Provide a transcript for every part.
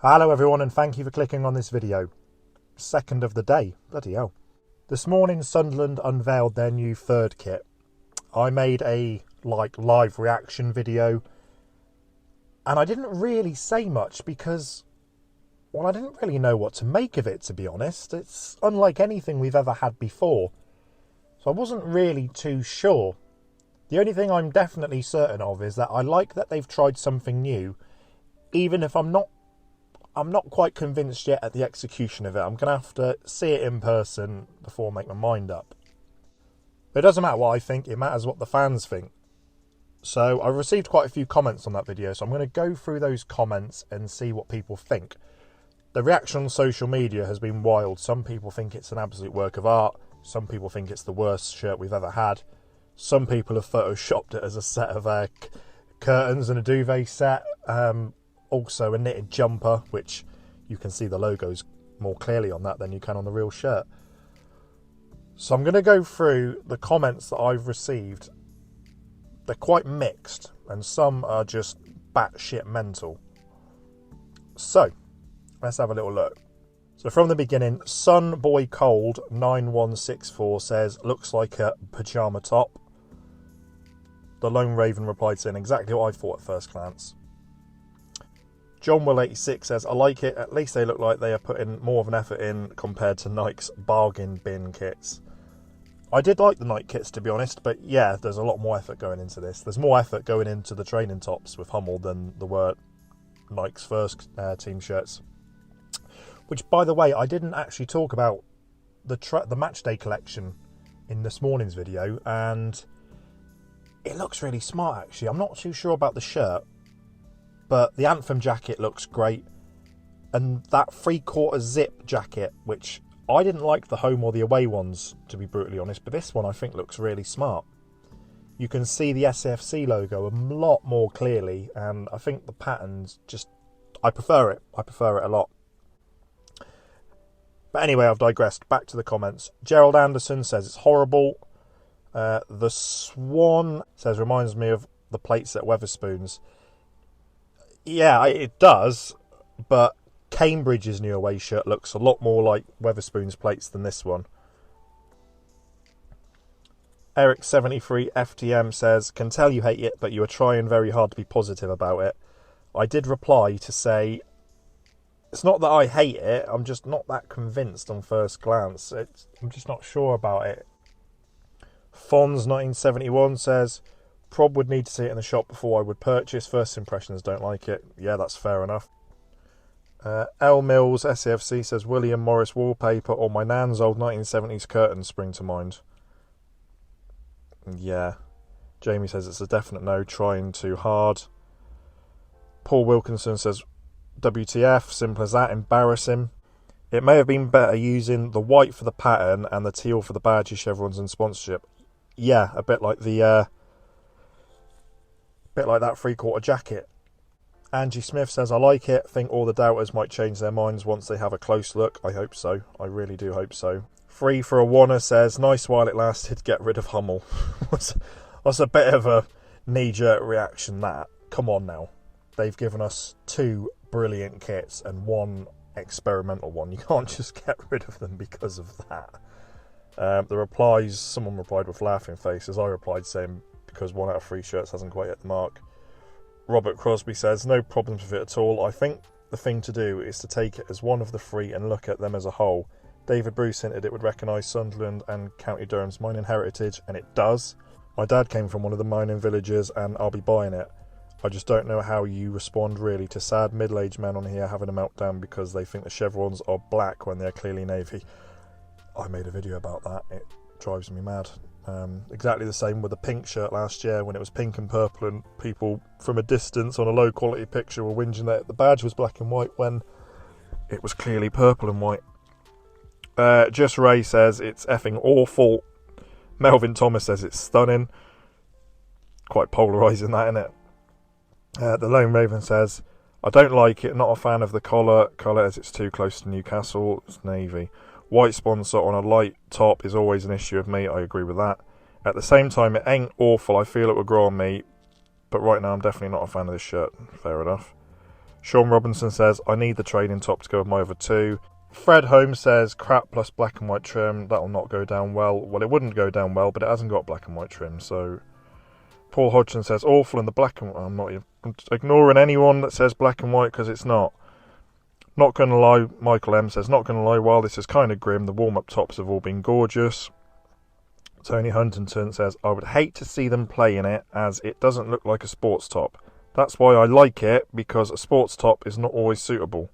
Hello everyone, and thank you for clicking on this video. Second of the day, bloody hell. This morning Sunderland unveiled their new third kit. I made a live reaction video and I didn't really say much because, well, I didn't really know what to make of it, to be honest. It's unlike anything we've ever had before, so I wasn't really too sure. The only thing I'm definitely certain of is that I like that they've tried something new, even if I'm not quite convinced yet at the execution of it. I'm going to have to see it in person before I make my mind up. But it doesn't matter what I think, it matters what the fans think. So I received quite a few comments on that video, so I'm going to go through those comments and see what people think. The reaction on social media has been wild. Some people think it's an absolute work of art. Some people think it's the worst shirt we've ever had. Some people have photoshopped it as a set of curtains and a duvet set. Also a knitted jumper, which you can see the logos more clearly on that than you can on the real shirt. So I'm going to go through the comments that I've received. They're quite mixed, and some are just batshit mental. So let's have a little look. So from the beginning, Sunboycold9164 says, looks like a pyjama top. The Lone Raven replied saying exactly what I thought at first glance. John Will 86 says, I like it, at least they look like they are putting more of an effort in compared to Nike's bargain bin kits. I did like the Nike kits, to be honest, but yeah, there's a lot more effort going into this. There's more effort going into the training tops with Hummel than there were Nike's first team shirts. Which, by the way, I didn't actually talk about the matchday collection in this morning's video, and it looks really smart, actually. I'm not too sure about the shirt, but the Anthem jacket looks great. And that 3/4 zip jacket, which I didn't like the home or the away ones, to be brutally honest, but this one I think looks really smart. You can see the SFC logo a lot more clearly, and I think the pattern's just, I prefer it. I prefer it a lot. But anyway, I've digressed. Back to the comments. Gerald Anderson says it's horrible. The Swan says, reminds me of the plates at Wetherspoons. Yeah, it does, but Cambridge's new away shirt looks a lot more like Wetherspoons plates than this one. Eric73 FTM says, can tell you hate it, but you are trying very hard to be positive about it. I did reply to say, it's not that I hate it, I'm just not that convinced on first glance. I'm just not sure about it. Fons1971 says, Prob would need to see it in the shop before I would purchase. First impressions, don't like it. Yeah, that's fair enough. L Mills SAFC says, William Morris wallpaper or my nan's old 1970s curtains spring to mind. Yeah. Jamie says it's a definite no, trying too hard. Paul Wilkinson says, WTF, simple as that, embarrassing. It may have been better using the white for the pattern and the teal for the badges, chevrons and sponsorship. Yeah, a bit like the bit like that 3/4 jacket. Angie Smith says, I like it. Think all the doubters might change their minds once they have a close look. I hope so. I really do hope so. Free for a Wanner says, nice while it lasted, get rid of Hummel. That's a bit of a knee-jerk reaction, that. Come on now. They've given us 2 brilliant kits and 1 experimental one. You can't just get rid of them because of that. The replies, someone replied with laughing faces. I replied saying, because 1 out of 3 shirts hasn't quite hit the mark. Robert Crosby says, no problems with it at all. I think the thing to do is to take it as one of the 3 and look at them as a whole. David Bruce hinted it would recognise Sunderland and County Durham's mining heritage, and it does. My dad came from one of the mining villages, and I'll be buying it. I just don't know how you respond really to sad middle-aged men on here having a meltdown because they think the chevrons are black when they're clearly navy. I made a video about that. It drives me mad. Exactly the same with the pink shirt last year when it was pink and purple, and people from a distance on a low quality picture were whinging that the badge was black and white when it was clearly purple and white. Just Ray says it's effing awful. Melvin Thomas says it's stunning. Quite polarising, that, isn't it? The Lone Raven says, I don't like it, not a fan of the colour as it's too close to Newcastle. It's navy. White sponsor on a light top is always an issue with me. I agree with that. At the same time, it ain't awful. I feel it will grow on me. But right now, I'm definitely not a fan of this shirt. Fair enough. Sean Robinson says, I need the training top to go with my other two. Fred Holmes says, crap plus black and white trim, that'll not go down well. Well, it wouldn't go down well, but it hasn't got black and white trim, so... Paul Hodgson says, awful in the black and white. I'm ignoring anyone that says black and white, because it's not. Not going to lie, Michael M says, not going to lie, while this is kind of grim, the warm-up tops have all been gorgeous. Tony Huntington says, I would hate to see them play in it, as it doesn't look like a sports top. That's why I like it, because a sports top is not always suitable.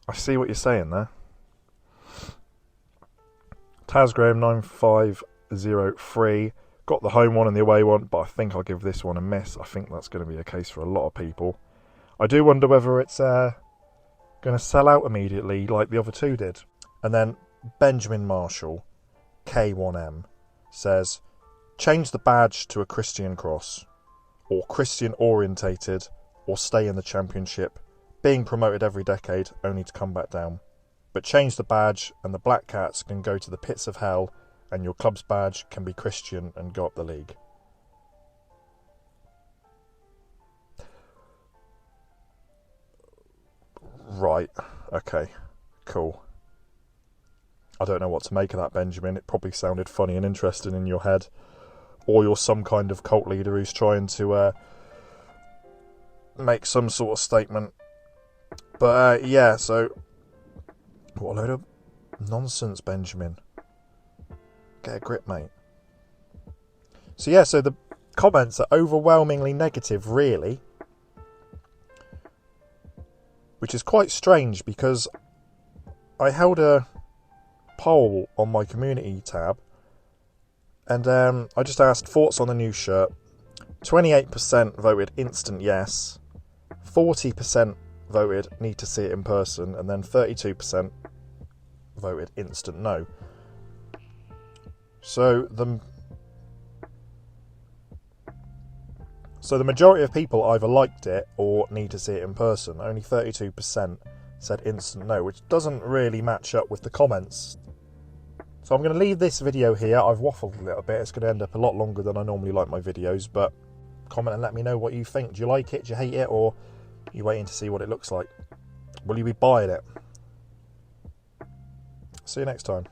I see what you're saying there. Tasgraham9503 got the home one and the away one, but I think I'll give this one a miss. I think that's going to be the case for a lot of people. I do wonder whether it's going to sell out immediately like the other two did. And then Benjamin Marshall, K1M, says, change the badge to a Christian cross, or Christian orientated, or stay in the Championship, being promoted every decade only to come back down. But change the badge and the Black Cats can go to the pits of hell, and your club's badge can be Christian and go up the league. Right, okay, cool. I don't know what to make of that, Benjamin. It probably sounded funny and interesting in your head. Or you're some kind of cult leader who's trying to make some sort of statement. But yeah, so... What a load of nonsense, Benjamin. Get a grip, mate. So yeah, so the comments are overwhelmingly negative, really. Which is quite strange, because I held a poll on my community tab, and I just asked thoughts on the new shirt. 28% voted instant yes, 40% voted need to see it in person, and then 32% voted instant no. So the majority of people either liked it or need to see it in person. Only 32% said instant no, which doesn't really match up with the comments. So I'm going to leave this video here. I've waffled a little bit. It's going to end up a lot longer than I normally like my videos, but comment and let me know what you think. Do you like it? Do you hate it? Or are you waiting to see what it looks like? Will you be buying it? See you next time.